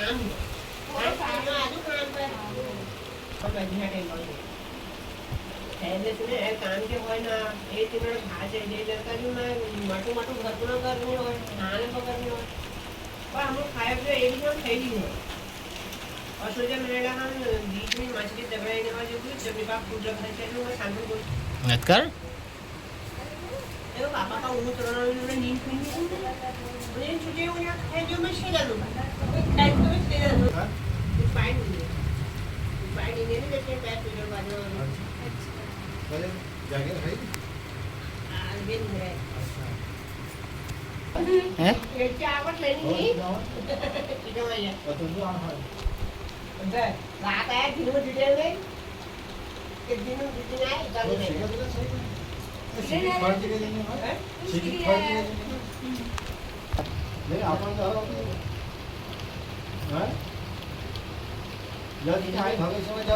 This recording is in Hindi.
काम काम आजू काम पे और बनी है टेंपल पहले से ने काम के होय ना ए तिमण भाज है जे लड़का जो मैं मटू मटू घर पुना करनी होय खाने पकड़नी होय और हम लोग खाए पिए एक जन खाई ली हो और सोचे मैंने हम बीच में मछली दबाएंगे और जो कुछ जब बाप फूड रखा है वो शांति को मत कर देखो पापा का उन्होंने तो उन्होंने नींद नहीं मुझे छुट्टी हो गया है जो मैं शेयर दूंगा टाइम तो मैं शेयर दूंगा कुछ फाइन नहीं है नहीं लेकिन पैर पीछे बाजू पहले जाके है आज भी नहीं है हैं ये चावल लेनी है ठीक है भैया तो तू आ है अंदर रात है दिन में डिटेल में एक दिन में डिटेल है कल नहीं सिटी फर्ज के लेने है सिटी फर्ज के लेने नहीं अपन जा रहा हूं हैं जल्दी आई भविष्य में जब